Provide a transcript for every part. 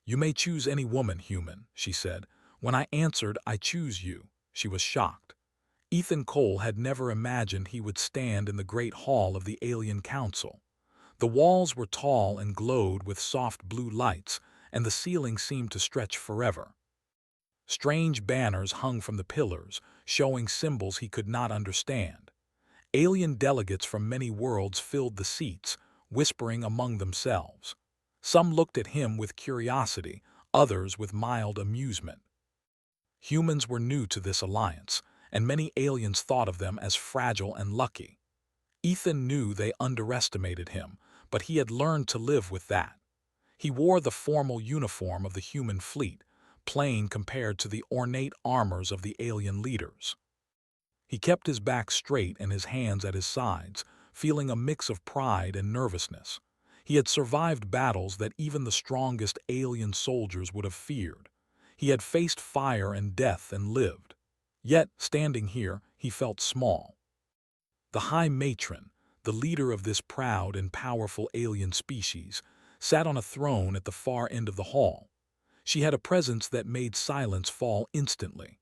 "You may choose any woman, human," she said. When I answered, "I choose you," she was shocked. Ethan Cole had never imagined he would stand in the great hall of the Alien Council. The walls were tall and glowed with soft blue lights, and the ceiling seemed to stretch forever. Strange banners hung from the pillars, showing symbols he could not understand. Alien delegates from many worlds filled the seats, whispering among themselves. Some looked at him with curiosity, others with mild amusement. Humans were new to this alliance, and many aliens thought of them as fragile and lucky. Ethan knew they underestimated him, but he had learned to live with that. He wore the formal uniform of the human fleet, plain compared to the ornate armors of the alien leaders. He kept his back straight and his hands at his sides, feeling a mix of pride and nervousness. He had survived battles that even the strongest alien soldiers would have feared. He had faced fire and death and lived. Yet, standing here, he felt small. The High Matron, the leader of this proud and powerful alien species, sat on a throne at the far end of the hall. She had a presence that made silence fall instantly.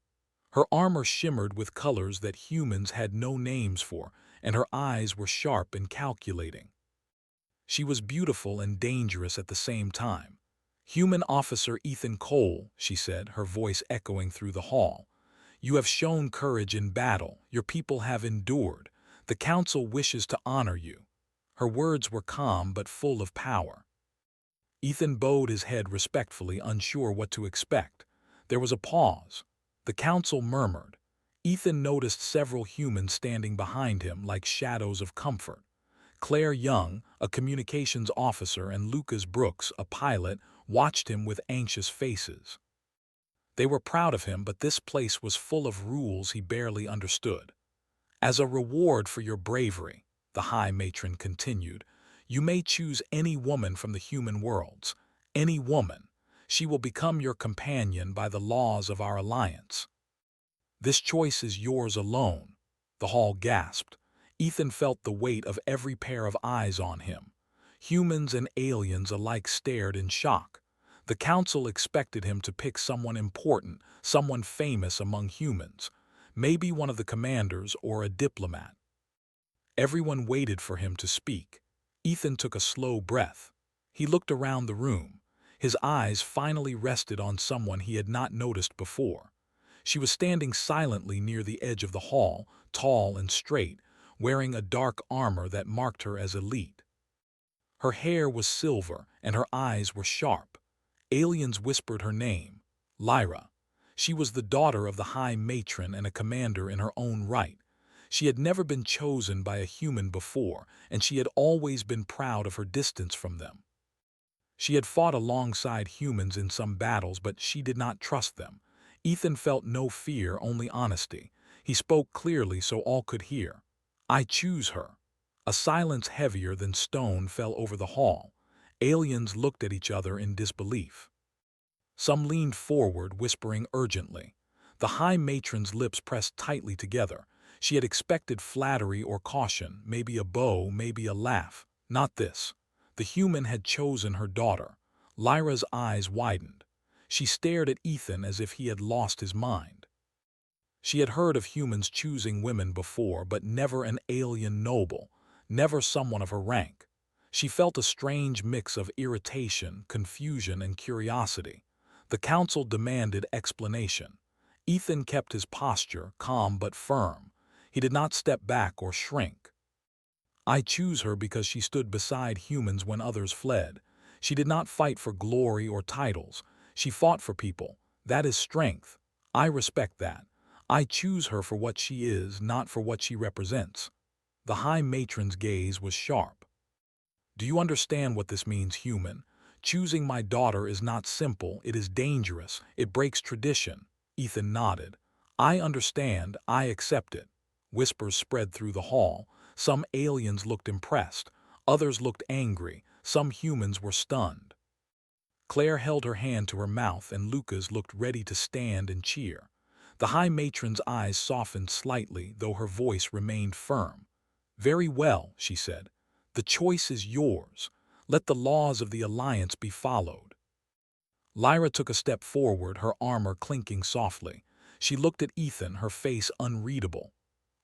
Her armor shimmered with colors that humans had no names for, and her eyes were sharp and calculating. She was beautiful and dangerous at the same time. "Human Officer Ethan Cole," she said, her voice echoing through the hall. "You have shown courage in battle. Your people have endured. The Council wishes to honor you." Her words were calm but full of power. Ethan bowed his head respectfully, unsure what to expect. There was a pause. The Council murmured. Ethan noticed several humans standing behind him like shadows of comfort. Claire Young, a communications officer, and Lucas Brooks, a pilot, watched him with anxious faces. They were proud of him, but this place was full of rules he barely understood. "As a reward for your bravery," the High Matron continued, "you may choose any woman from the human worlds. Any woman. She will become your companion by the laws of our alliance. This choice is yours alone." The hall gasped. Ethan felt the weight of every pair of eyes on him. Humans and aliens alike stared in shock. The Council expected him to pick someone important, someone famous among humans. Maybe one of the commanders or a diplomat. Everyone waited for him to speak. Ethan took a slow breath. He looked around the room. His eyes finally rested on someone he had not noticed before. She was standing silently near the edge of the hall, tall and straight, wearing a dark armor that marked her as elite. Her hair was silver and her eyes were sharp. Aliens whispered her name, Lyra. She was the daughter of the High Matron and a commander in her own right. She had never been chosen by a human before, and she had always been proud of her distance from them. She had fought alongside humans in some battles, but she did not trust them. Ethan felt no fear, only honesty. He spoke clearly so all could hear. "I choose her." A silence heavier than stone fell over the hall. Aliens looked at each other in disbelief. Some leaned forward, whispering urgently. The High Matron's lips pressed tightly together. She had expected flattery or caution, maybe a bow, maybe a laugh. Not this. The human had chosen her daughter. Lyra's eyes widened. She stared at Ethan as if he had lost his mind. She had heard of humans choosing women before, but never an alien noble, never someone of her rank. She felt a strange mix of irritation, confusion, and curiosity. The Council demanded explanation. Ethan kept his posture, calm but firm. He did not step back or shrink. "I choose her because she stood beside humans when others fled. She did not fight for glory or titles. She fought for people. That is strength. I respect that. I choose her for what she is, not for what she represents." The High Matron's gaze was sharp. "Do you understand what this means, human? Choosing my daughter is not simple, it is dangerous, it breaks tradition." Ethan nodded. "I understand, I accept it." Whispers spread through the hall. Some aliens looked impressed, others looked angry, some humans were stunned. Claire held her hand to her mouth and Lucas looked ready to stand and cheer. The High Matron's eyes softened slightly, though her voice remained firm. "Very well," she said. "The choice is yours. Let the laws of the Alliance be followed." Lyra took a step forward, her armor clinking softly. She looked at Ethan, her face unreadable.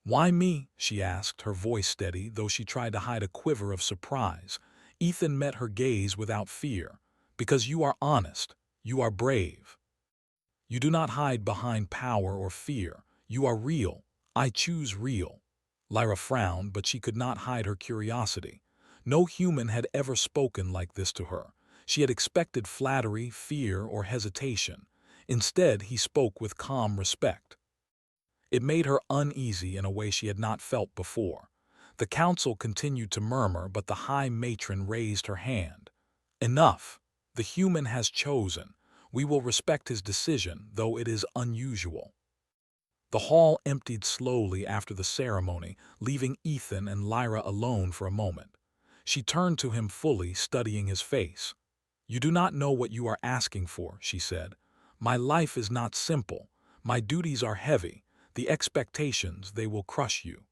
"Why me?" she asked, her voice steady, though she tried to hide a quiver of surprise. Ethan met her gaze without fear. "Because you are honest. You are brave. You do not hide behind power or fear. You are real. I choose real." Lyra frowned, but she could not hide her curiosity. No human had ever spoken like this to her. She had expected flattery, fear, or hesitation. Instead, he spoke with calm respect. It made her uneasy in a way she had not felt before. The council continued to murmur, but the high matron raised her hand. "Enough. The human has chosen. We will respect his decision, though it is unusual." The hall emptied slowly after the ceremony, leaving Ethan and Lyra alone for a moment. She turned to him fully, studying his face. "You do not know what you are asking for," she said. "My life is not simple. My duties are heavy. The expectations, they will crush you."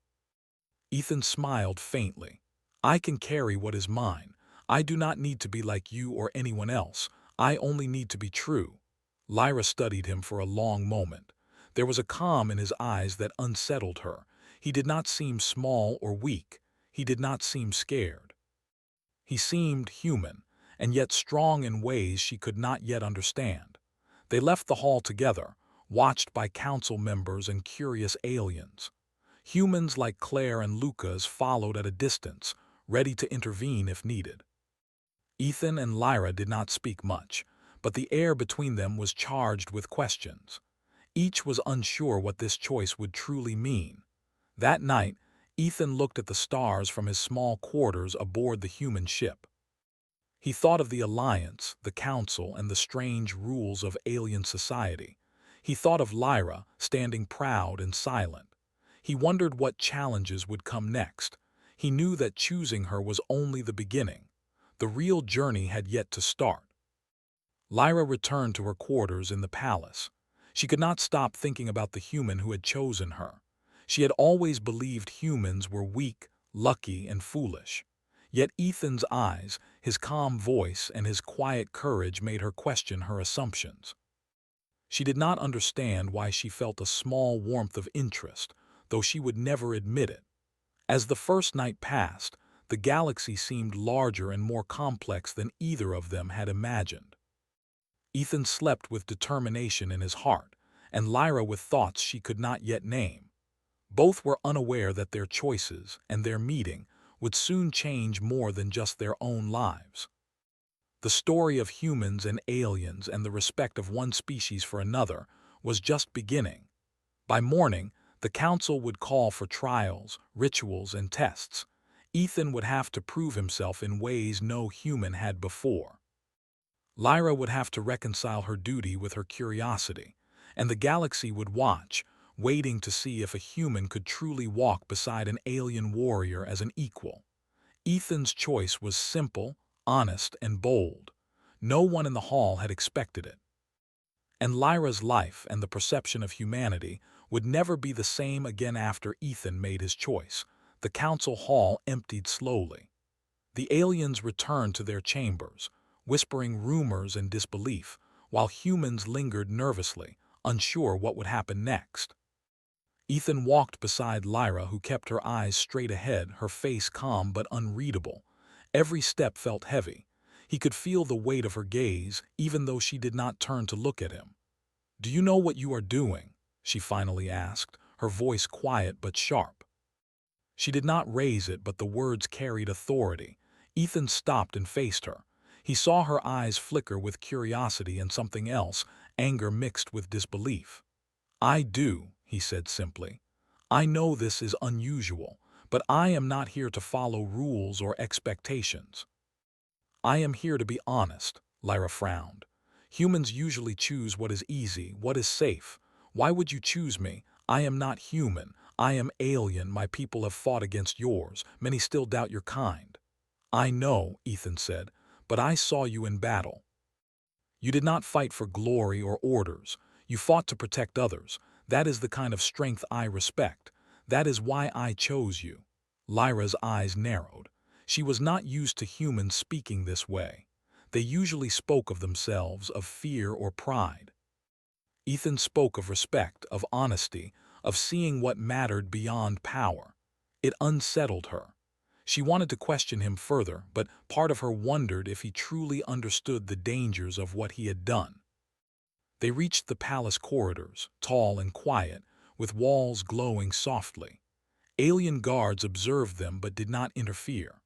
Ethan smiled faintly. "I can carry what is mine. I do not need to be like you or anyone else. I only need to be true." Lyra studied him for a long moment. There was a calm in his eyes that unsettled her. He did not seem small or weak. He did not seem scared. He seemed human, and yet strong in ways she could not yet understand. They left the hall together, watched by council members and curious aliens. Humans like Claire and Lucas followed at a distance, ready to intervene if needed. Ethan and Lyra did not speak much, but the air between them was charged with questions. Each was unsure what this choice would truly mean. That night, Ethan looked at the stars from his small quarters aboard the human ship. He thought of the Alliance, the Council, and the strange rules of alien society. He thought of Lyra, standing proud and silent. He wondered what challenges would come next. He knew that choosing her was only the beginning. The real journey had yet to start. Lyra returned to her quarters in the palace. She could not stop thinking about the human who had chosen her. She had always believed humans were weak, lucky, and foolish. Yet Ethan's eyes, his calm voice, and his quiet courage made her question her assumptions. She did not understand why she felt a small warmth of interest, though she would never admit it. As the first night passed, the galaxy seemed larger and more complex than either of them had imagined. Ethan slept with determination in his heart, and Lyra with thoughts she could not yet name. Both were unaware that their choices and their meeting would soon change more than just their own lives. The story of humans and aliens and the respect of one species for another was just beginning. By morning, the council would call for trials, rituals, and tests. Ethan would have to prove himself in ways no human had before. Lyra would have to reconcile her duty with her curiosity, and the galaxy would watch, waiting to see if a human could truly walk beside an alien warrior as an equal. Ethan's choice was simple, honest, and bold. No one in the hall had expected it. And Lyra's life and the perception of humanity would never be the same again after Ethan made his choice. The council hall emptied slowly. The aliens returned to their chambers, whispering rumors and disbelief, while humans lingered nervously, unsure what would happen next. Ethan walked beside Lyra, who kept her eyes straight ahead, her face calm but unreadable. Every step felt heavy. He could feel the weight of her gaze, even though she did not turn to look at him. "Do you know what you are doing?" she finally asked, her voice quiet but sharp. She did not raise it, but the words carried authority. Ethan stopped and faced her. He saw her eyes flicker with curiosity and something else, anger mixed with disbelief. "I do," he said simply. "I know this is unusual, but I am not here to follow rules or expectations. I am here to be honest." Lyra frowned. "Humans usually choose what is easy, what is safe. Why would you choose me? I am not human. I am alien. My people have fought against yours. Many still doubt your kind." "I know," Ethan said, "but I saw you in battle. You did not fight for glory or orders. You fought to protect others. That is the kind of strength I respect. That is why I chose you." Lyra's eyes narrowed. She was not used to humans speaking this way. They usually spoke of themselves, of fear or pride. Ethan spoke of respect, of honesty, of seeing what mattered beyond power. It unsettled her. She wanted to question him further, but part of her wondered if he truly understood the dangers of what he had done. They reached the palace corridors, tall and quiet, with walls glowing softly. Alien guards observed them but did not interfere.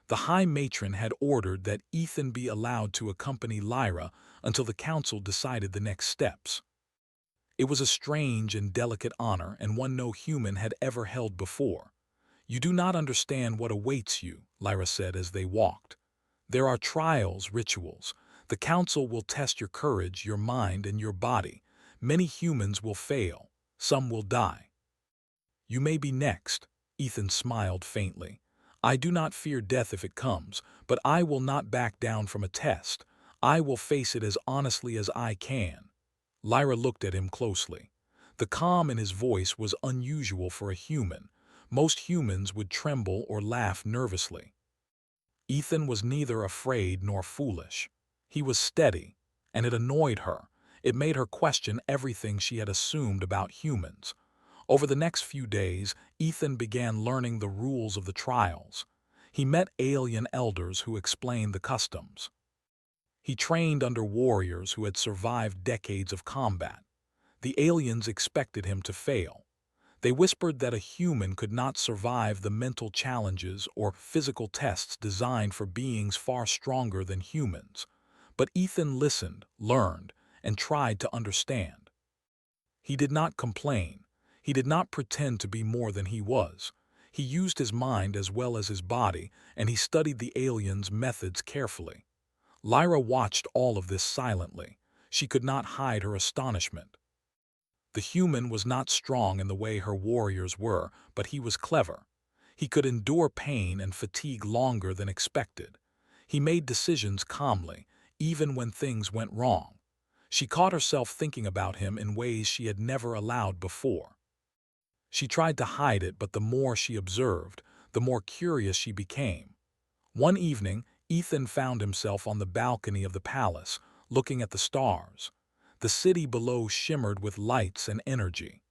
The High Matron had ordered that Ethan be allowed to accompany Lyra until the council decided the next steps. It was a strange and delicate honor, and one no human had ever held before. "You do not understand what awaits you," Lyra said as they walked. "There are trials, rituals. The council will test your courage, your mind, and your body. Many humans will fail. Some will die. You may be next." Ethan smiled faintly. "I do not fear death if it comes, but I will not back down from a test. I will face it as honestly as I can." Lyra looked at him closely. The calm in his voice was unusual for a human. Most humans would tremble or laugh nervously. Ethan was neither afraid nor foolish. He was steady, and it annoyed her. It made her question everything she had assumed about humans. Over the next few days, Ethan began learning the rules of the trials. He met alien elders who explained the customs. He trained under warriors who had survived decades of combat. The aliens expected him to fail. They whispered that a human could not survive the mental challenges or physical tests designed for beings far stronger than humans. But Ethan listened, learned, and tried to understand. He did not complain. He did not pretend to be more than he was. He used his mind as well as his body, and he studied the aliens' methods carefully. Lyra watched all of this silently. She could not hide her astonishment. The human was not strong in the way her warriors were, but he was clever. He could endure pain and fatigue longer than expected. He made decisions calmly, even when things went wrong. She caught herself thinking about him in ways she had never allowed before. She tried to hide it, but the more she observed, the more curious she became. One evening, Ethan found himself on the balcony of the palace, looking at the stars. The city below shimmered with lights and energy.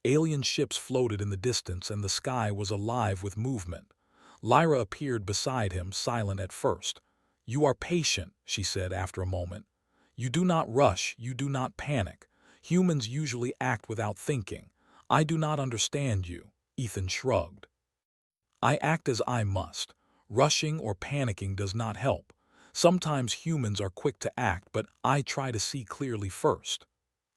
Alien ships floated in the distance, and the sky was alive with movement. Lyra appeared beside him, silent at first. "You are patient," she said after a moment. "You do not rush, you do not panic. Humans usually act without thinking. I do not understand you." Ethan shrugged. "I act as I must. Rushing or panicking does not help. Sometimes humans are quick to act, but I try to see clearly first."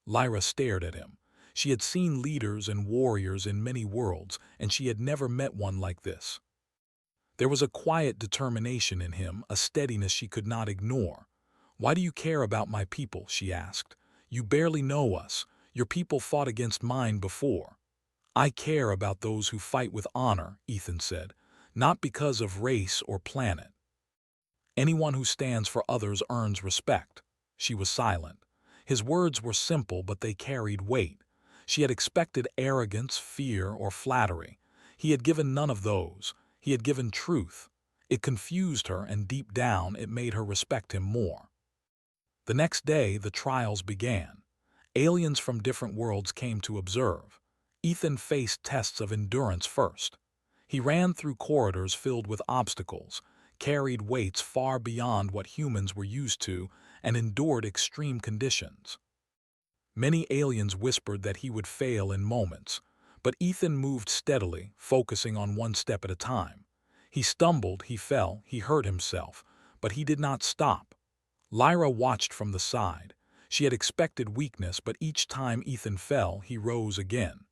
Lyra stared at him. She had seen leaders and warriors in many worlds, and she had never met one like this. There was a quiet determination in him, a steadiness she could not ignore. "Why do you care about my people?" she asked. "You barely know us. Your people fought against mine before." "I care about those who fight with honor," Ethan said, "not because of race or planet. Anyone who stands for others earns respect." She was silent. His words were simple, but they carried weight. She had expected arrogance, fear, or flattery. He had given none of those. He had given truth. It confused her, and deep down it made her respect him more. The next day, the trials began. Aliens from different worlds came to observe. Ethan faced tests of endurance first. He ran through corridors filled with obstacles, carried weights far beyond what humans were used to, and endured extreme conditions. Many aliens whispered that he would fail in moments, but Ethan moved steadily, focusing on one step at a time. He stumbled, he fell, he hurt himself, but he did not stop. Lyra watched from the side. She had expected weakness, but each time Ethan fell, he rose again.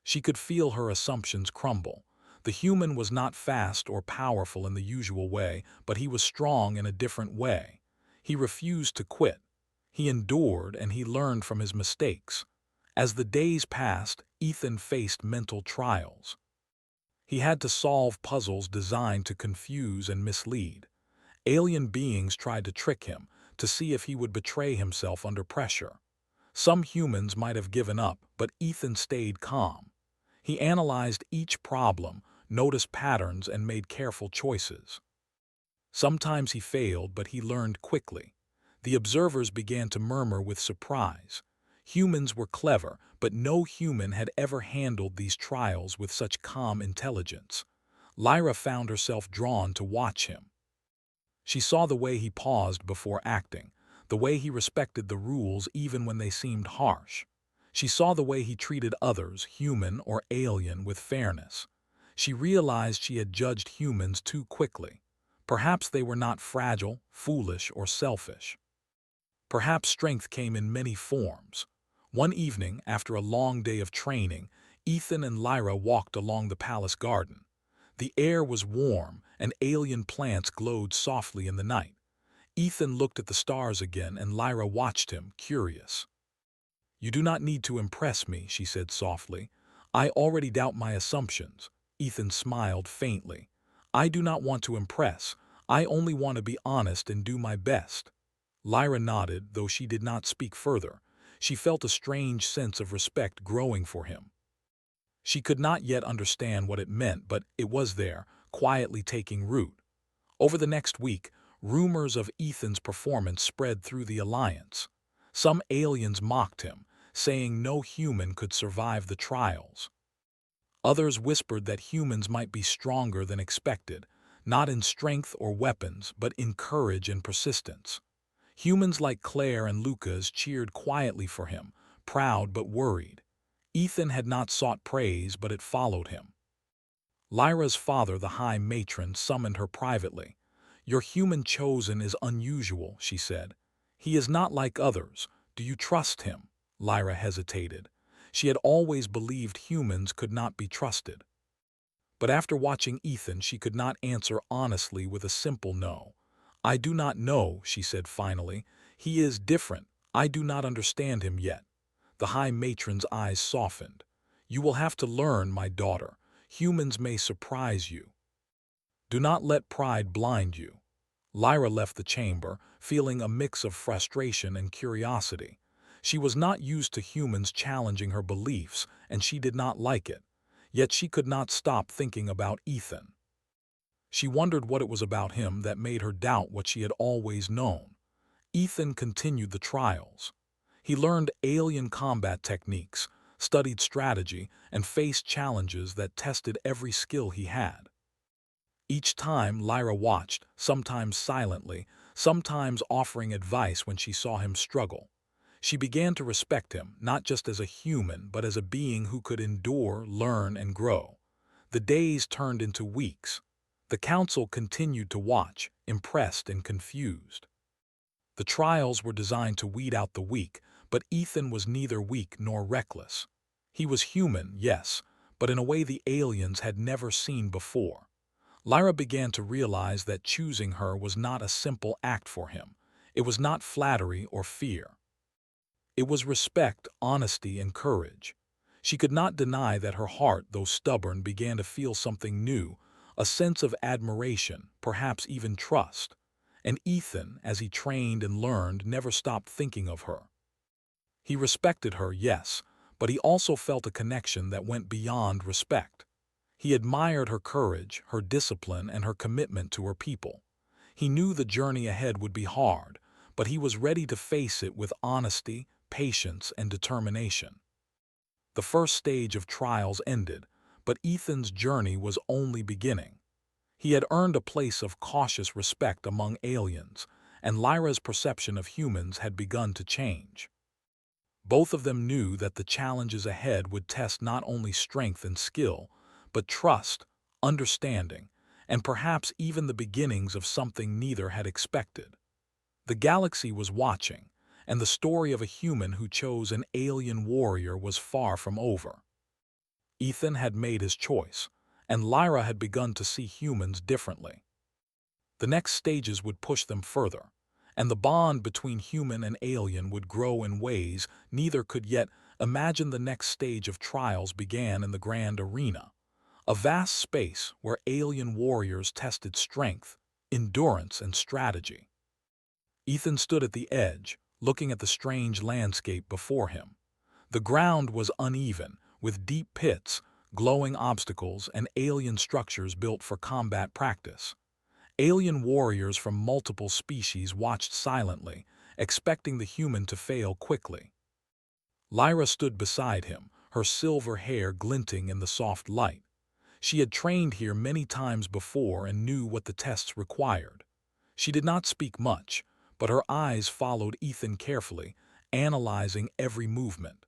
She could feel her assumptions crumble. The human was not fast or powerful in the usual way, but he was strong in a different way. He refused to quit. He endured, and he learned from his mistakes. As the days passed, Ethan faced mental trials. He had to solve puzzles designed to confuse and mislead. Alien beings tried to trick him, to see if he would betray himself under pressure. Some humans might have given up, but Ethan stayed calm. He analyzed each problem, noticed patterns, and made careful choices. Sometimes he failed, but he learned quickly. The observers began to murmur with surprise. Humans were clever, but no human had ever handled these trials with such calm intelligence. Lyra found herself drawn to watch him. She saw the way he paused before acting, the way he respected the rules even when they seemed harsh. She saw the way he treated others, human or alien, with fairness. She realized she had judged humans too quickly. Perhaps they were not fragile, foolish, or selfish. Perhaps strength came in many forms. One evening, after a long day of training, Ethan and Lyra walked along the palace garden. The air was warm, and alien plants glowed softly in the night. Ethan looked at the stars again, and Lyra watched him, curious. "You do not need to impress me," she said softly. "I already doubt my assumptions." Ethan smiled faintly. "I do not want to impress. I only want to be honest and do my best." Lyra nodded, though she did not speak further. She felt a strange sense of respect growing for him. She could not yet understand what it meant, but it was there, quietly taking root. Over the next week, rumors of Ethan's performance spread through the Alliance. Some aliens mocked him, saying no human could survive the trials. Others whispered that humans might be stronger than expected, not in strength or weapons, but in courage and persistence. Humans like Claire and Lucas cheered quietly for him, proud but worried. Ethan had not sought praise, but it followed him. Lyra's father, the High Matron, summoned her privately. "Your human chosen is unusual," she said. "He is not like others. Do you trust him?" Lyra hesitated. She had always believed humans could not be trusted. But after watching Ethan, she could not answer honestly with a simple no. "I do not know," she said finally. "He is different. I do not understand him yet." The High Matron's eyes softened. "You will have to learn, my daughter. Humans may surprise you. Do not let pride blind you." Lyra left the chamber, feeling a mix of frustration and curiosity. She was not used to humans challenging her beliefs, and she did not like it. Yet she could not stop thinking about Ethan. She wondered what it was about him that made her doubt what she had always known. Ethan continued the trials. He learned alien combat techniques, studied strategy, and faced challenges that tested every skill he had. Each time Lyra watched, sometimes silently, sometimes offering advice when she saw him struggle. She began to respect him, not just as a human, but as a being who could endure, learn, and grow. The days turned into weeks. The council continued to watch, impressed and confused. The trials were designed to weed out the weak, but Ethan was neither weak nor reckless. He was human, yes, but in a way the aliens had never seen before. Lyra began to realize that choosing her was not a simple act for him. It was not flattery or fear. It was respect, honesty, and courage. She could not deny that her heart, though stubborn, began to feel something new, a sense of admiration, perhaps even trust. And Ethan, as he trained and learned, never stopped thinking of her. He respected her, yes, but he also felt a connection that went beyond respect. He admired her courage, her discipline, and her commitment to her people. He knew the journey ahead would be hard, but he was ready to face it with honesty, patience, and determination. The first stage of trials ended, but Ethan's journey was only beginning. He had earned a place of cautious respect among aliens, and Lyra's perception of humans had begun to change. Both of them knew that the challenges ahead would test not only strength and skill, but trust, understanding, and perhaps even the beginnings of something neither had expected. The galaxy was watching, and the story of a human who chose an alien warrior was far from over. Ethan had made his choice, and Lyra had begun to see humans differently. The next stages would push them further, and the bond between human and alien would grow in ways neither could yet imagine. The next stage of trials began in the Grand Arena, a vast space where alien warriors tested strength, endurance, and strategy. Ethan stood at the edge, looking at the strange landscape before him. The ground was uneven, with deep pits, glowing obstacles, and alien structures built for combat practice. Alien warriors from multiple species watched silently, expecting the human to fail quickly. Lyra stood beside him, her silver hair glinting in the soft light. She had trained here many times before and knew what the tests required. She did not speak much, but her eyes followed Ethan carefully, analyzing every movement.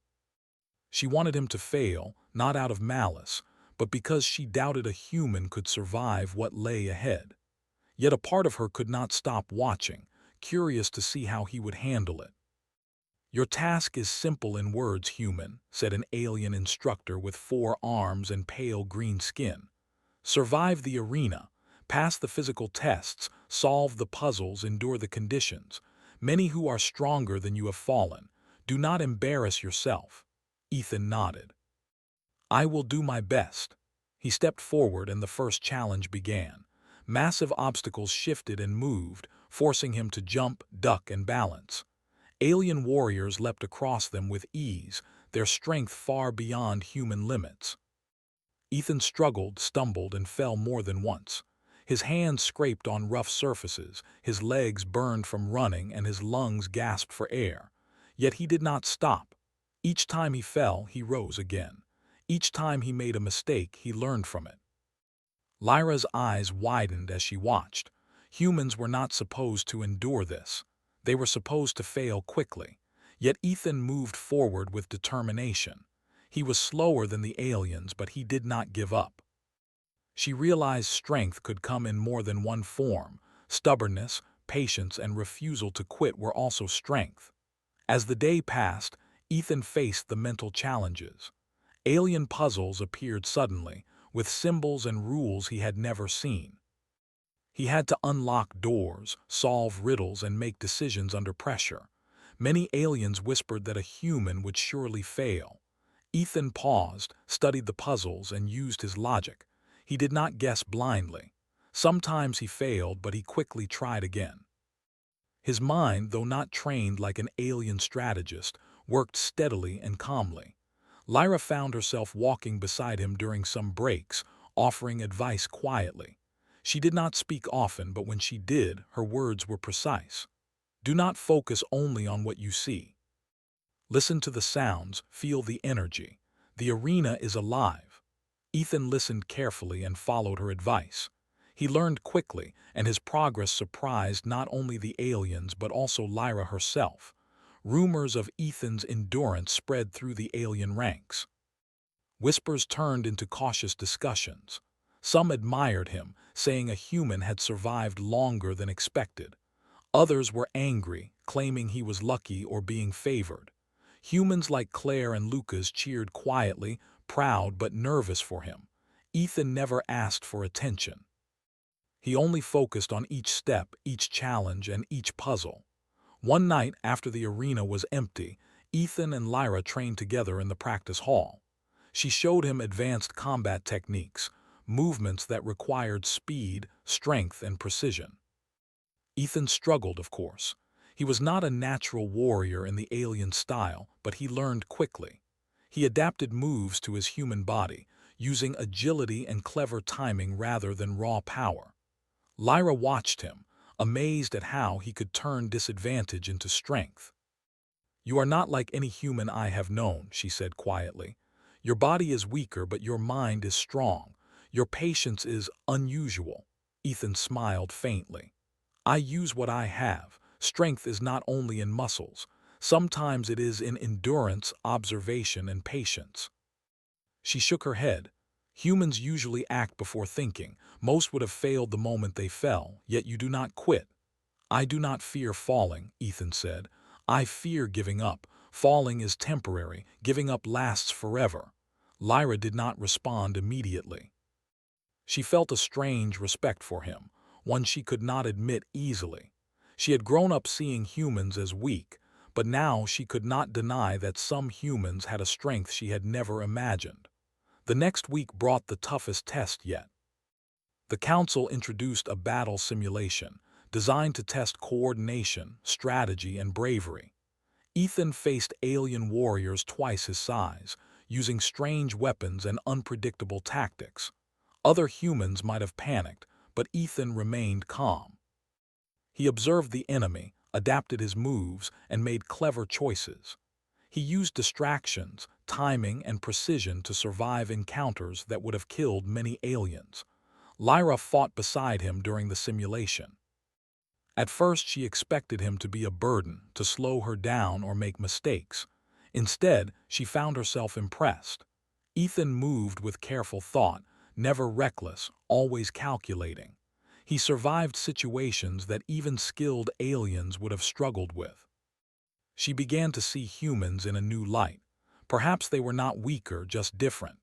She wanted him to fail, not out of malice, but because she doubted a human could survive what lay ahead. Yet a part of her could not stop watching, curious to see how he would handle it. "Your task is simple in words, human," said an alien instructor with 4 arms and pale green skin. "Survive the arena, pass the physical tests, solve the puzzles, endure the conditions. Many who are stronger than you have fallen. Do not embarrass yourself." Ethan nodded. "I will do my best." He stepped forward and the first challenge began. Massive obstacles shifted and moved, forcing him to jump, duck, and balance. Alien warriors leapt across them with ease, their strength far beyond human limits. Ethan struggled, stumbled, and fell more than once. His hands scraped on rough surfaces, his legs burned from running, and his lungs gasped for air. Yet he did not stop. Each time he fell, he rose again. Each time he made a mistake, he learned from it. Lyra's eyes widened as she watched. Humans were not supposed to endure this. They were supposed to fail quickly. Yet Ethan moved forward with determination. He was slower than the aliens, but he did not give up. She realized strength could come in more than one form. Stubbornness, patience, and refusal to quit were also strength. As the day passed, Ethan faced the mental challenges. Alien puzzles appeared suddenly, with symbols and rules he had never seen. He had to unlock doors, solve riddles, and make decisions under pressure. Many aliens whispered that a human would surely fail. Ethan paused, studied the puzzles, and used his logic. He did not guess blindly. Sometimes he failed, but he quickly tried again. His mind, though not trained like an alien strategist, worked steadily and calmly. Lyra found herself walking beside him during some breaks, offering advice quietly. She did not speak often, but when she did, her words were precise. "Do not focus only on what you see. Listen to the sounds, feel the energy. The arena is alive." Ethan listened carefully and followed her advice. He learned quickly, and his progress surprised not only the aliens but also Lyra herself. Rumors of Ethan's endurance spread through the alien ranks. Whispers turned into cautious discussions. Some admired him, saying a human had survived longer than expected. Others were angry, claiming he was lucky or being favored. Humans like Claire and Lucas cheered quietly, proud but nervous for him. Ethan never asked for attention. He only focused on each step, each challenge, and each puzzle. One night, after the arena was empty, Ethan and Lyra trained together in the practice hall. She showed him advanced combat techniques, movements that required speed, strength, and precision. Ethan struggled, of course. He was not a natural warrior in the alien style, but he learned quickly. He adapted moves to his human body, using agility and clever timing rather than raw power. Lyra watched him, amazed at how he could turn disadvantage into strength. "You are not like any human I have known," she said quietly. "Your body is weaker, but your mind is strong. Your patience is unusual." Ethan smiled faintly. "I use what I have. Strength is not only in muscles. Sometimes it is in endurance, observation, and patience." She shook her head. "Humans usually act before thinking. Most would have failed the moment they fell, yet you do not quit." "I do not fear falling," Ethan said. "I fear giving up. Falling is temporary, giving up lasts forever." Lyra did not respond immediately. She felt a strange respect for him, one she could not admit easily. She had grown up seeing humans as weak, but now she could not deny that some humans had a strength she had never imagined. The next week brought the toughest test yet. The council introduced a battle simulation, designed to test coordination, strategy, and bravery. Ethan faced alien warriors twice his size, using strange weapons and unpredictable tactics. Other humans might have panicked, but Ethan remained calm. He observed the enemy, adapted his moves, and made clever choices. He used distractions, timing, and precision to survive encounters that would have killed many aliens. Lyra fought beside him during the simulation. At first, she expected him to be a burden, to slow her down or make mistakes. Instead, she found herself impressed. Ethan moved with careful thought, never reckless, always calculating. He survived situations that even skilled aliens would have struggled with. She began to see humans in a new light. Perhaps they were not weaker, just different.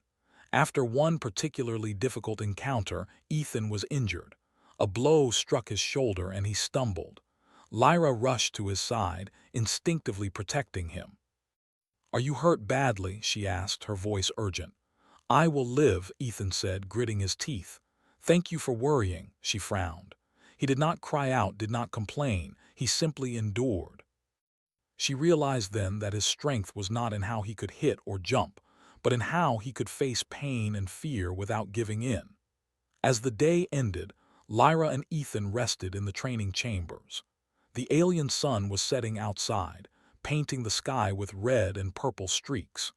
After one particularly difficult encounter, Ethan was injured. A blow struck his shoulder and he stumbled. Lyra rushed to his side, instinctively protecting him. "Are you hurt badly?" she asked, her voice urgent. "I will live," Ethan said, gritting his teeth. "Thank you for worrying," she frowned. He did not cry out, did not complain. He simply endured. She realized then that his strength was not in how he could hit or jump, but in how he could face pain and fear without giving in. As the day ended, Lyra and Ethan rested in the training chambers. The alien sun was setting outside, painting the sky with red and purple streaks.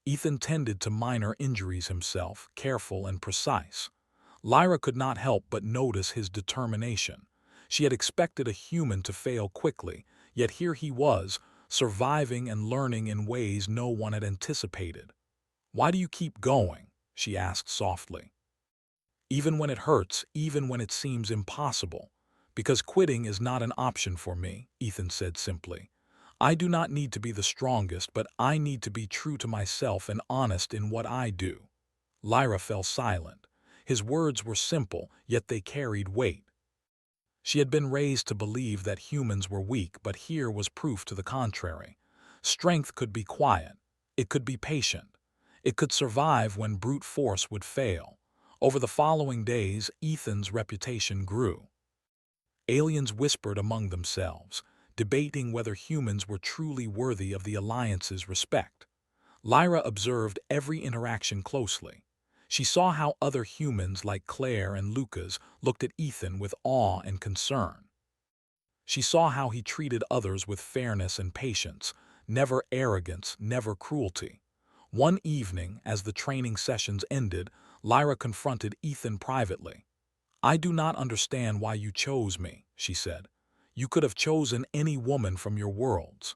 Ethan tended to minor injuries himself, careful and precise. Lyra could not help but notice his determination. She had expected a human to fail quickly, yet here he was, surviving and learning in ways no one had anticipated. "Why do you keep going?" she asked softly. "Even when it hurts, even when it seems impossible. Because quitting is not an option for me," Ethan said simply. "I do not need to be the strongest, but I need to be true to myself and honest in what I do." Lyra fell silent. His words were simple, yet they carried weight. She had been raised to believe that humans were weak, but here was proof to the contrary. Strength could be quiet. It could be patient. It could survive when brute force would fail. Over the following days, Ethan's reputation grew. Aliens whispered among themselves, debating whether humans were truly worthy of the Alliance's respect. Lyra observed every interaction closely. She saw how other humans like Claire and Lucas looked at Ethan with awe and concern. She saw how he treated others with fairness and patience, never arrogance, never cruelty. One evening, as the training sessions ended, Lyra confronted Ethan privately. "I do not understand why you chose me," she said. "You could have chosen any woman from your worlds."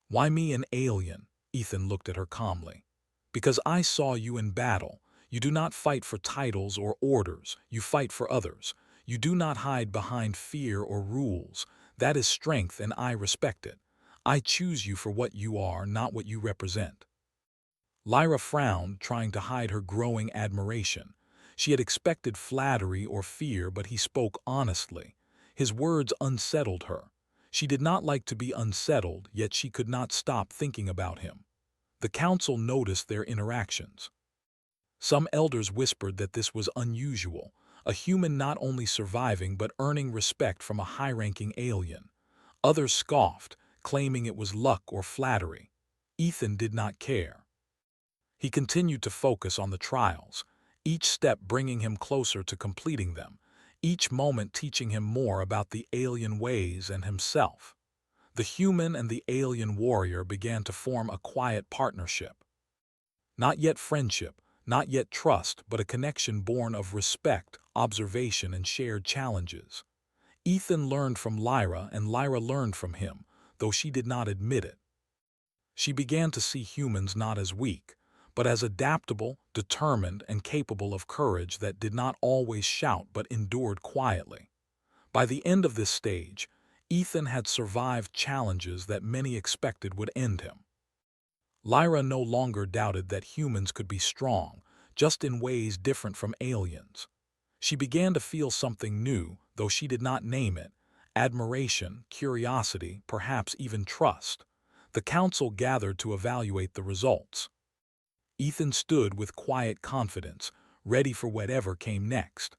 "Why me, an alien?" Ethan looked at her calmly. "Because I saw you in battle. You do not fight for titles or orders. You fight for others. You do not hide behind fear or rules. That is strength, and I respect it. I choose you for what you are, not what you represent." Lyra frowned, trying to hide her growing admiration. She had expected flattery or fear, but he spoke honestly. His words unsettled her. She did not like to be unsettled, yet she could not stop thinking about him. The council noticed their interactions. Some elders whispered that this was unusual, a human not only surviving but earning respect from a high-ranking alien. Others scoffed, claiming it was luck or flattery. Ethan did not care. He continued to focus on the trials, each step bringing him closer to completing them, each moment teaching him more about the alien ways and himself. The human and the alien warrior began to form a quiet partnership. Not yet friendship, not yet trust, but a connection born of respect, observation, and shared challenges. Ethan learned from Lyra, and Lyra learned from him, though she did not admit it. She began to see humans not as weak, but as adaptable, determined, and capable of courage that did not always shout but endured quietly. By the end of this stage, Ethan had survived challenges that many expected would end him. Lyra no longer doubted that humans could be strong, just in ways different from aliens. She began to feel something new, though she did not name it: admiration, curiosity, perhaps even trust. The council gathered to evaluate the results. Ethan stood with quiet confidence, ready for whatever came next.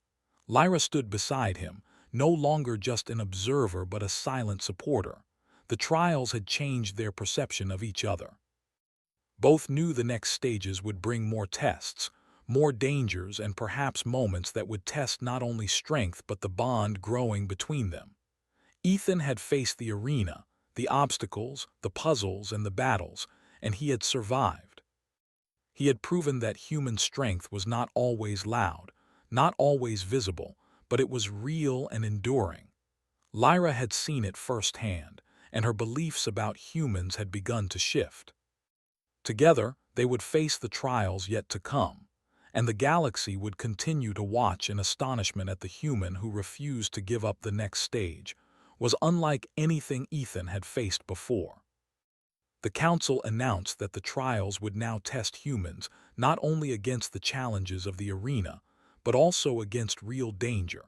Lyra stood beside him, no longer just an observer but a silent supporter. The trials had changed their perception of each other. Both knew the next stages would bring more tests, more dangers, and perhaps moments that would test not only strength but the bond growing between them. Ethan had faced the arena, the obstacles, the puzzles, and the battles, and he had survived. He had proven that human strength was not always loud, not always visible, but it was real and enduring. Lyra had seen it firsthand, and her beliefs about humans had begun to shift. Together, they would face the trials yet to come, and the galaxy would continue to watch in astonishment at the human who refused to give up. The next stage was unlike anything Ethan had faced before. The Council announced that the trials would now test humans not only against the challenges of the arena, but also against real danger.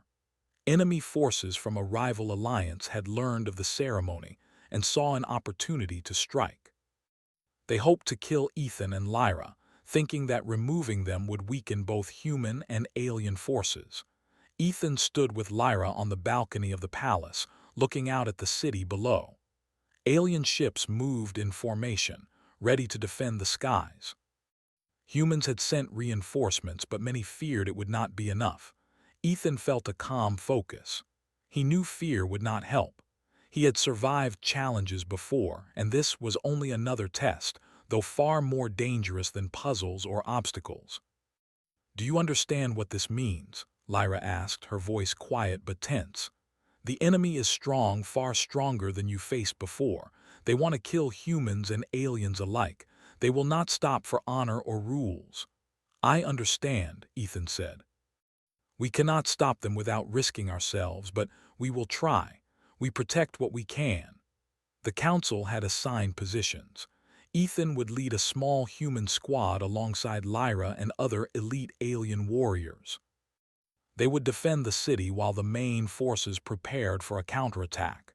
Enemy forces from a rival alliance had learned of the ceremony and saw an opportunity to strike. They hoped to kill Ethan and Lyra, thinking that removing them would weaken both human and alien forces. Ethan stood with Lyra on the balcony of the palace, looking out at the city below. Alien ships moved in formation, ready to defend the skies. Humans had sent reinforcements, but many feared it would not be enough. Ethan felt a calm focus. He knew fear would not help. He had survived challenges before, and this was only another test, though far more dangerous than puzzles or obstacles. "Do you understand what this means?" Lyra asked, her voice quiet but tense. "The enemy is strong, far stronger than you faced before. They want to kill humans and aliens alike. They will not stop for honor or rules." "I understand," Ethan said. "We cannot stop them without risking ourselves, but we will try. We protect what we can." The Council had assigned positions. Ethan would lead a small human squad alongside Lyra and other elite alien warriors. They would defend the city while the main forces prepared for a counterattack.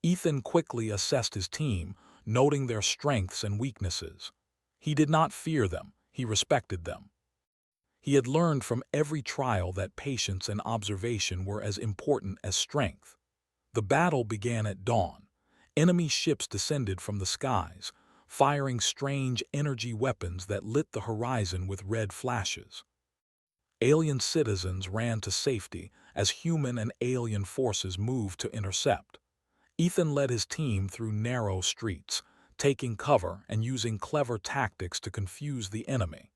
Ethan quickly assessed his team, noting their strengths and weaknesses. He did not fear them, he respected them. He had learned from every trial that patience and observation were as important as strength. The battle began at dawn. Enemy ships descended from the skies, firing strange energy weapons that lit the horizon with red flashes. Alien citizens ran to safety as human and alien forces moved to intercept. Ethan led his team through narrow streets, taking cover and using clever tactics to confuse the enemy.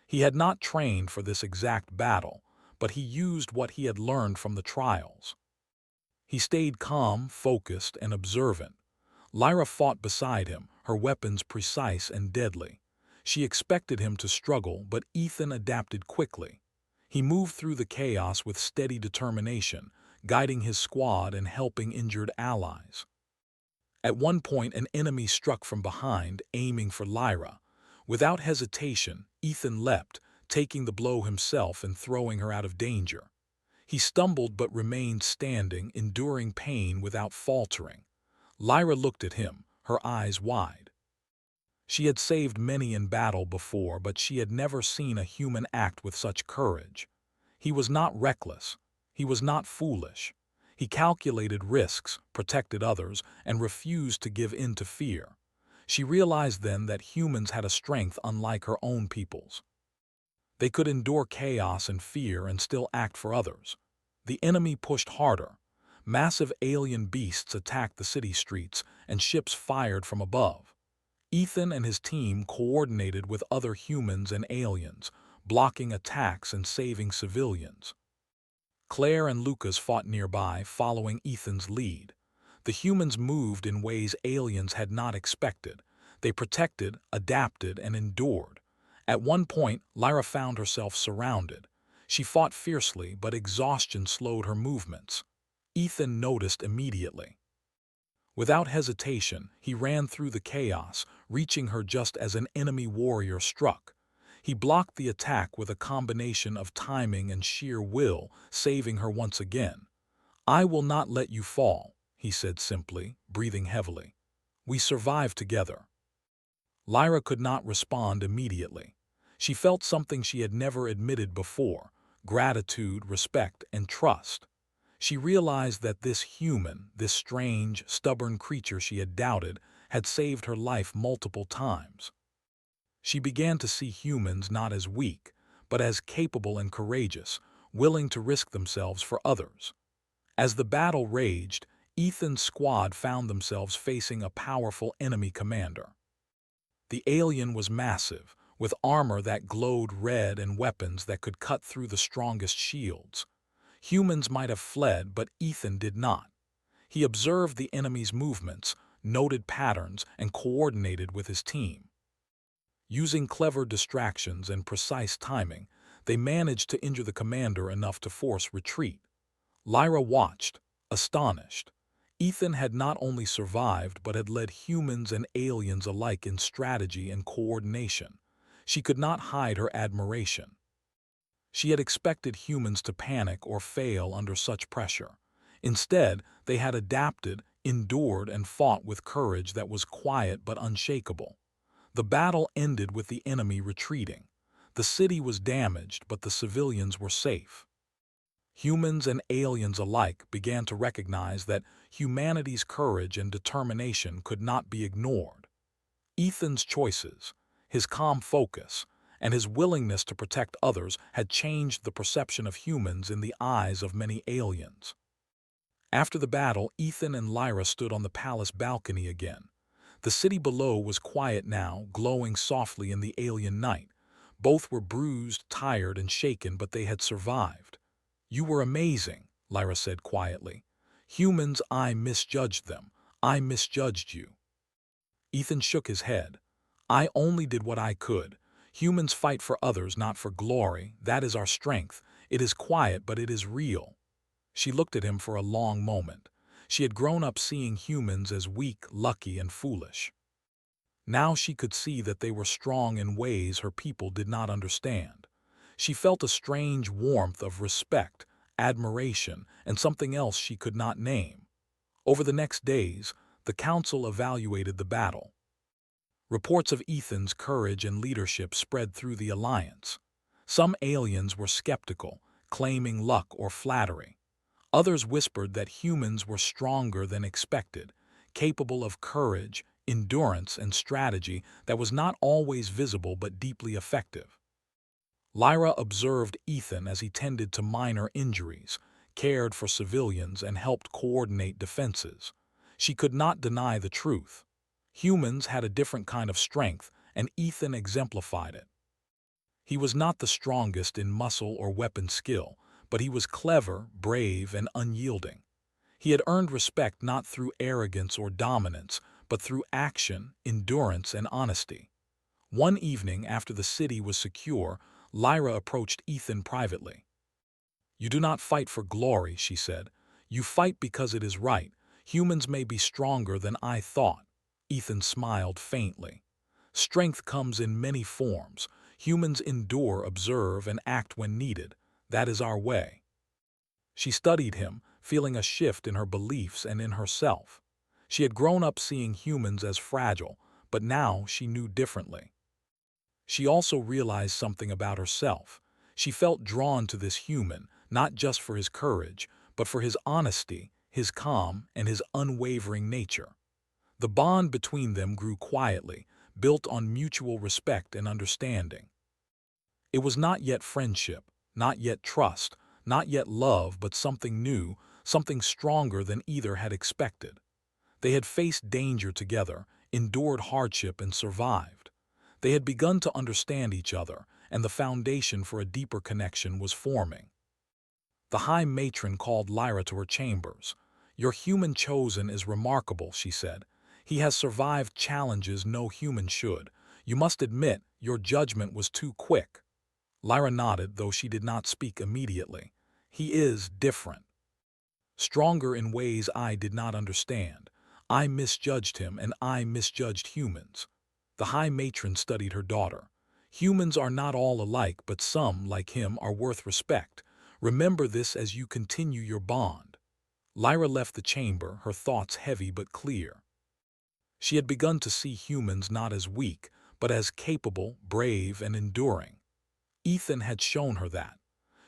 He had not trained for this exact battle, but he used what he had learned from the trials. He stayed calm, focused, and observant. Lyra fought beside him, her weapons precise and deadly. She expected him to struggle, but Ethan adapted quickly. He moved through the chaos with steady determination, guiding his squad and helping injured allies. At one point, an enemy struck from behind, aiming for Lyra. Without hesitation, Ethan leapt, taking the blow himself and throwing her out of danger. He stumbled but remained standing, enduring pain without faltering. Lyra looked at him, her eyes wide. She had saved many in battle before, but she had never seen a human act with such courage. He was not reckless. He was not foolish. He calculated risks, protected others, and refused to give in to fear. She realized then that humans had a strength unlike her own people's. They could endure chaos and fear and still act for others. The enemy pushed harder. Massive alien beasts attacked the city streets, and ships fired from above. Ethan and his team coordinated with other humans and aliens, blocking attacks and saving civilians. Claire and Lucas fought nearby, following Ethan's lead. The humans moved in ways aliens had not expected. They protected, adapted, and endured. At one point, Lyra found herself surrounded. She fought fiercely, but exhaustion slowed her movements. Ethan noticed immediately. Without hesitation, he ran through the chaos, reaching her just as an enemy warrior struck. He blocked the attack with a combination of timing and sheer will, saving her once again. "I will not let you fall," he said simply, breathing heavily. "We survive together." Lyra could not respond immediately. She felt something she had never admitted before: gratitude, respect, and trust. She realized that this human, this strange, stubborn creature she had doubted, had saved her life multiple times. She began to see humans not as weak, but as capable and courageous, willing to risk themselves for others. As the battle raged, Ethan's squad found themselves facing a powerful enemy commander. The alien was massive, with armor that glowed red and weapons that could cut through the strongest shields. Humans might have fled, but Ethan did not. He observed the enemy's movements, noted patterns, and coordinated with his team. Using clever distractions and precise timing, they managed to injure the commander enough to force retreat. Lyra watched, astonished. Ethan had not only survived but had led humans and aliens alike in strategy and coordination. She could not hide her admiration. She had expected humans to panic or fail under such pressure. Instead, they had adapted, endured, and fought with courage that was quiet but unshakable. The battle ended with the enemy retreating. The city was damaged, but the civilians were safe. Humans and aliens alike began to recognize that humanity's courage and determination could not be ignored. Ethan's choices, his calm focus, and his willingness to protect others had changed the perception of humans in the eyes of many aliens. After the battle, Ethan and Lyra stood on the palace balcony again. The city below was quiet now, glowing softly in the alien night. Both were bruised, tired, and shaken, but they had survived. "You were amazing," Lyra said quietly. "Humans, I misjudged them. I misjudged you." Ethan shook his head. "I only did what I could. Humans fight for others, not for glory. That is our strength. It is quiet, but it is real." She looked at him for a long moment. She had grown up seeing humans as weak, lucky, and foolish. Now she could see that they were strong in ways her people did not understand. She felt a strange warmth of respect, admiration, and something else she could not name. Over the next days, the council evaluated the battle. Reports of Ethan's courage and leadership spread through the alliance. Some aliens were skeptical, claiming luck or flattery. Others whispered that humans were stronger than expected, capable of courage, endurance, and strategy that was not always visible but deeply effective. Lyra observed Ethan as he tended to minor injuries, cared for civilians, and helped coordinate defenses. She could not deny the truth. Humans had a different kind of strength, and Ethan exemplified it. He was not the strongest in muscle or weapon skill, but he was clever, brave, and unyielding. He had earned respect not through arrogance or dominance, but through action, endurance, and honesty. One evening, after the city was secure, Lyra approached Ethan privately. "You do not fight for glory," she said. "You fight because it is right. Humans may be stronger than I thought." Ethan smiled faintly. "Strength comes in many forms. Humans endure, observe, and act when needed. That is our way." She studied him, feeling a shift in her beliefs and in herself. She had grown up seeing humans as fragile, but now she knew differently. She also realized something about herself. She felt drawn to this human, not just for his courage, but for his honesty, his calm, and his unwavering nature. The bond between them grew quietly, built on mutual respect and understanding. It was not yet friendship, not yet trust, not yet love, but something new, something stronger than either had expected. They had faced danger together, endured hardship, and survived. They had begun to understand each other, and the foundation for a deeper connection was forming. The High Matron called Lyra to her chambers. "Your human chosen is remarkable," she said. "He has survived challenges no human should. You must admit, your judgment was too quick." Lyra nodded, though she did not speak immediately. "He is different. Stronger in ways I did not understand. I misjudged him, and I misjudged humans." The High Matron studied her daughter. "Humans are not all alike, but some, like him, are worth respect. Remember this as you continue your bond." Lyra left the chamber, her thoughts heavy but clear. She had begun to see humans not as weak, but as capable, brave, and enduring. Ethan had shown her that.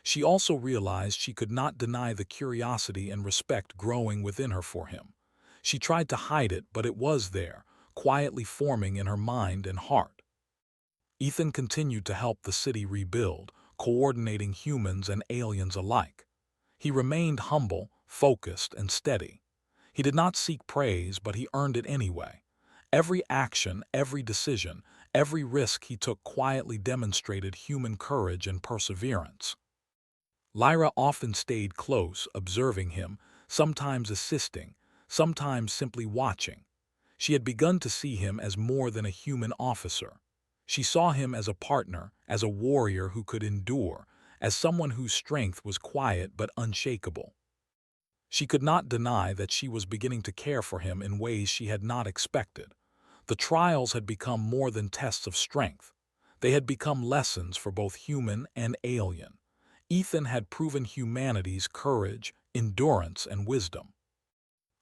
She also realized she could not deny the curiosity and respect growing within her for him. She tried to hide it, but it was there, quietly forming in her mind and heart. Ethan continued to help the city rebuild, coordinating humans and aliens alike. He remained humble, focused, and steady. He did not seek praise, but he earned it anyway. Every action, every decision, every risk he took quietly demonstrated human courage and perseverance. Lyra often stayed close, observing him, sometimes assisting, sometimes simply watching. She had begun to see him as more than a human officer. She saw him as a partner, as a warrior who could endure, as someone whose strength was quiet but unshakable. She could not deny that she was beginning to care for him in ways she had not expected. The trials had become more than tests of strength. They had become lessons for both human and alien. Ethan had proven humanity's courage, endurance, and wisdom.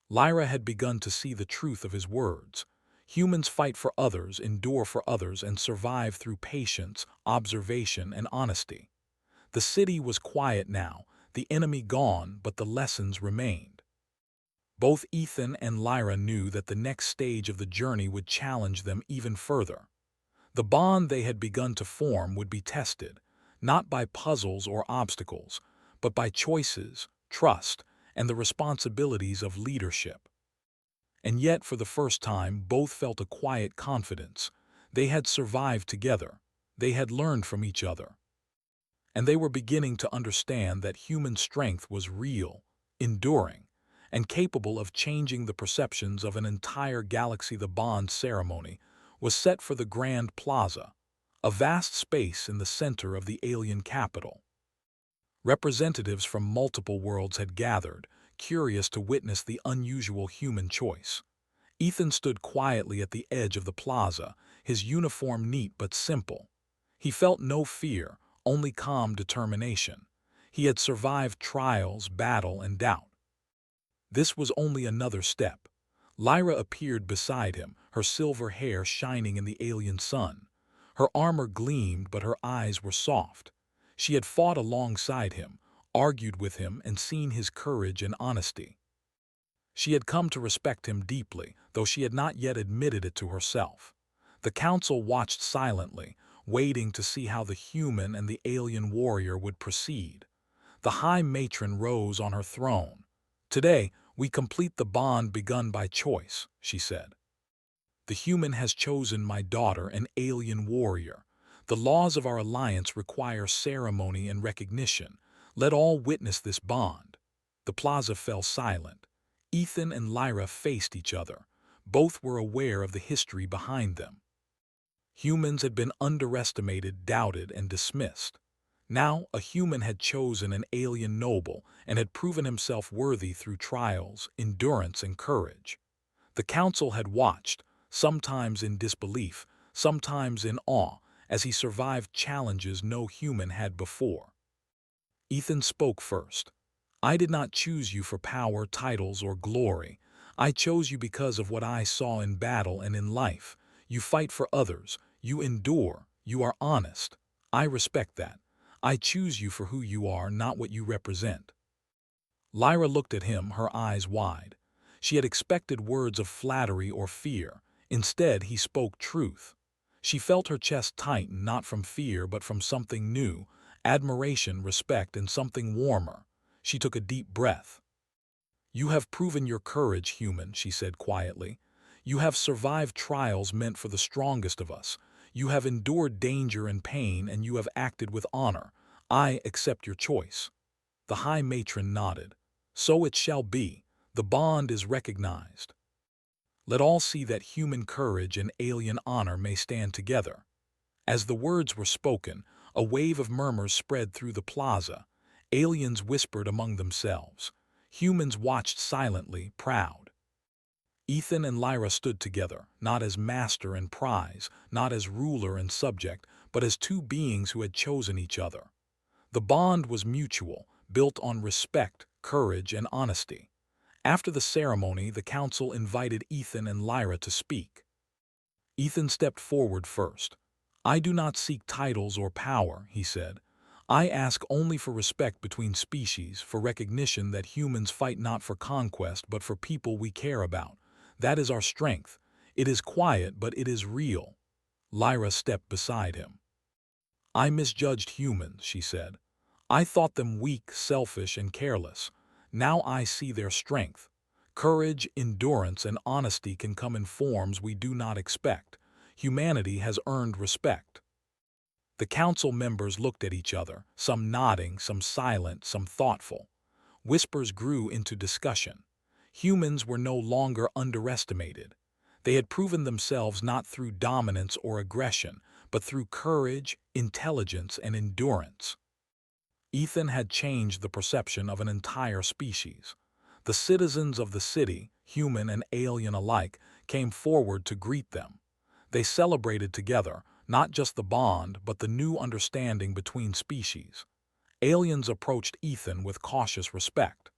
Lyra had begun to see the truth of his words. Humans fight for others, endure for others, and survive through patience, observation, and honesty. The city was quiet now, the enemy gone, but the lessons remained. Both Ethan and Lyra knew that the next stage of the journey would challenge them even further. The bond they had begun to form would be tested, not by puzzles or obstacles, but by choices, trust, and the responsibilities of leadership. And yet, for the first time, both felt a quiet confidence. They had survived together. They had learned from each other. And they were beginning to understand that human strength was real, enduring, and capable of changing the perceptions of an entire galaxy. The bond ceremony was set for the Grand Plaza, a vast space in the center of the alien capital. Representatives from multiple worlds had gathered, curious to witness the unusual human choice. Ethan stood quietly at the edge of the plaza, his uniform neat but simple. He felt no fear, only calm determination. He had survived trials, battle, and doubt. This was only another step. Lyra appeared beside him, her silver hair shining in the alien sun. Her armor gleamed, but her eyes were soft. She had fought alongside him, argued with him, and seen his courage and honesty. She had come to respect him deeply, though she had not yet admitted it to herself. The council watched silently, waiting to see how the human and the alien warrior would proceed. The High Matron rose on her throne. "Today, we complete the bond begun by choice," she said. "The human has chosen my daughter, an alien warrior. The laws of our alliance require ceremony and recognition. Let all witness this bond." The plaza fell silent. Ethan and Lyra faced each other. Both were aware of the history behind them. Humans had been underestimated, doubted, and dismissed. Now, a human had chosen an alien noble and had proven himself worthy through trials, endurance, and courage. The council had watched, sometimes in disbelief, sometimes in awe, as he survived challenges no human had before. Ethan spoke first. "I did not choose you for power, titles, or glory. I chose you because of what I saw in battle and in life. You fight for others. You endure. You are honest. I respect that. I choose you for who you are, not what you represent." Lyra looked at him, her eyes wide. She had expected words of flattery or fear. Instead, he spoke truth. She felt her chest tighten, not from fear, but from something new, admiration, respect, and something warmer. She took a deep breath. "You have proven your courage, human," she said quietly. "You have survived trials meant for the strongest of us. You have endured danger and pain, and you have acted with honor. I accept your choice." The High Matron nodded. "So it shall be. The bond is recognized. Let all see that human courage and alien honor may stand together." As the words were spoken, a wave of murmurs spread through the plaza. Aliens whispered among themselves. Humans watched silently, proud. Ethan and Lyra stood together, not as master and prize, not as ruler and subject, but as two beings who had chosen each other. The bond was mutual, built on respect, courage, and honesty. After the ceremony, the council invited Ethan and Lyra to speak. Ethan stepped forward first. "I do not seek titles or power," he said. "I ask only for respect between species, for recognition that humans fight not for conquest but for people we care about. That is our strength. It is quiet, but it is real." Lyra stepped beside him. I misjudged humans, she said. I thought them weak, selfish, and careless. Now I see their strength. Courage, endurance, and honesty can come in forms we do not expect. Humanity has earned respect. The council members looked at each other, some nodding, some silent, some thoughtful. Whispers grew into discussion. Humans were no longer underestimated. They had proven themselves not through dominance or aggression, but through courage, intelligence, and endurance. Ethan had changed the perception of an entire species. The citizens of the city, human and alien alike, came forward to greet them. They celebrated together, not just the bond, but the new understanding between species. Aliens approached Ethan with cautious respect.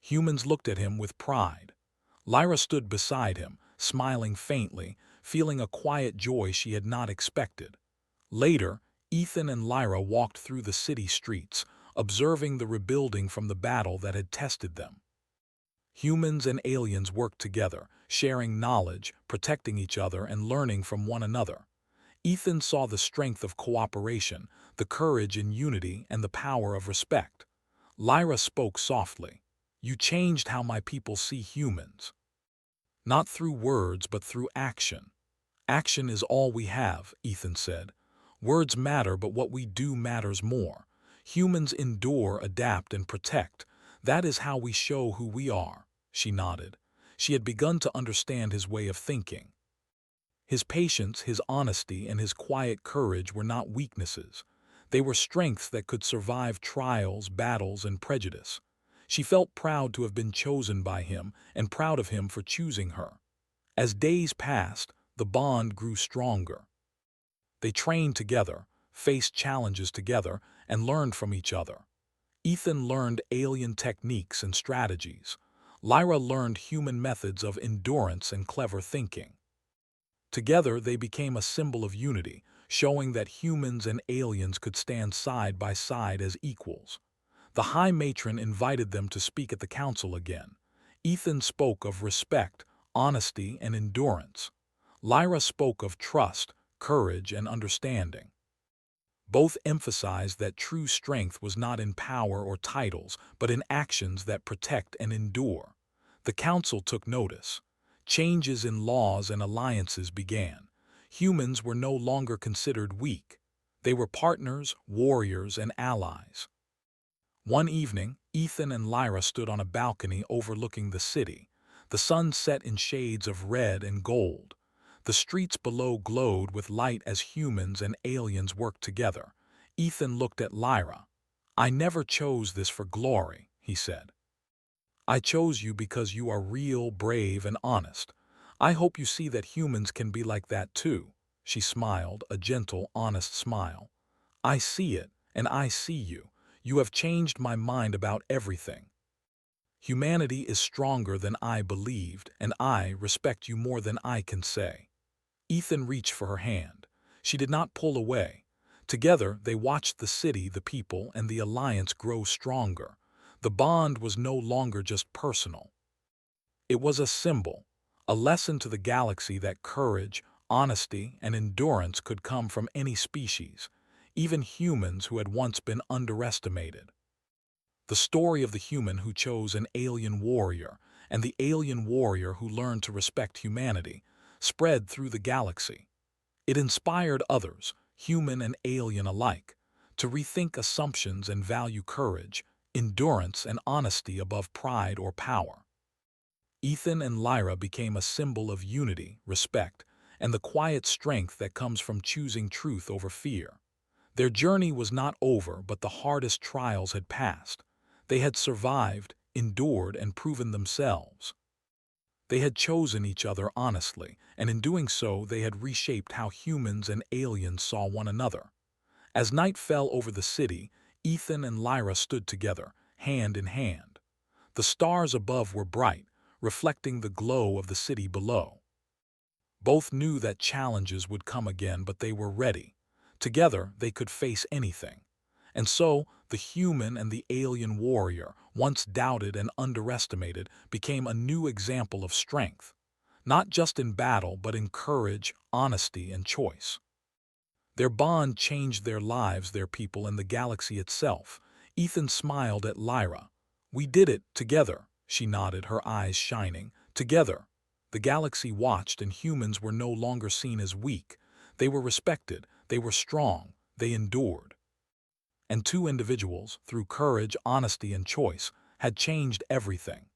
Humans looked at him with pride. Lyra stood beside him, smiling faintly, feeling a quiet joy she had not expected. Later, Ethan and Lyra walked through the city streets, observing the rebuilding from the battle that had tested them. Humans and aliens worked together, sharing knowledge, protecting each other, and learning from one another. Ethan saw the strength of cooperation, the courage in unity, and the power of respect. Lyra spoke softly. You changed how my people see humans. Not through words, but through action. Action is all we have, Ethan said. Words matter, but what we do matters more. Humans endure, adapt, and protect. That is how we show who we are. She nodded. She had begun to understand his way of thinking. His patience, his honesty, and his quiet courage were not weaknesses. They were strengths that could survive trials, battles, and prejudice. She felt proud to have been chosen by him and proud of him for choosing her. As days passed, the bond grew stronger. They trained together, faced challenges together, and learned from each other. Ethan learned alien techniques and strategies. Lyra learned human methods of endurance and clever thinking. Together, they became a symbol of unity, showing that humans and aliens could stand side by side as equals. The High Matron invited them to speak at the council again. Ethan spoke of respect, honesty, and endurance. Lyra spoke of trust, courage, and understanding. Both emphasized that true strength was not in power or titles, but in actions that protect and endure. The council took notice. Changes in laws and alliances began. Humans were no longer considered weak. They were partners, warriors, and allies. One evening, Ethan and Lyra stood on a balcony overlooking the city. The sun set in shades of red and gold. The streets below glowed with light as humans and aliens worked together. Ethan looked at Lyra. I never chose this for glory, he said. I chose you because you are real, brave, and honest. I hope you see that humans can be like that too. She smiled, a gentle, honest smile. I see it, and I see you. You have changed my mind about everything. Humanity is stronger than I believed, and I respect you more than I can say. Ethan reached for her hand. She did not pull away. Together, they watched the city, the people, and the alliance grow stronger. The bond was no longer just personal. It was a symbol, a lesson to the galaxy that courage, honesty, and endurance could come from any species, even humans who had once been underestimated. The story of the human who chose an alien warrior and the alien warrior who learned to respect humanity spread through the galaxy. It inspired others, human and alien alike, to rethink assumptions and value courage, endurance, and honesty above pride or power. Ethan and Lyra became a symbol of unity, respect, and the quiet strength that comes from choosing truth over fear. Their journey was not over, but the hardest trials had passed. They had survived, endured, and proven themselves. They had chosen each other honestly, and in doing so they had reshaped how humans and aliens saw one another. As night fell over the city, Ethan and Lyra stood together, hand in hand. The stars above were bright, reflecting the glow of the city below. Both knew that challenges would come again, but they were ready. Together, they could face anything. And so, the human and the alien warrior, once doubted and underestimated, became a new example of strength, not just in battle, but in courage, honesty, and choice. Their bond changed their lives, their people, and the galaxy itself. Ethan smiled at Lyra. "We did it, together," she nodded, her eyes shining. "Together." The galaxy watched, and humans were no longer seen as weak. They were respected, they were strong, they endured. And two individuals, through courage, honesty, and choice, had changed everything.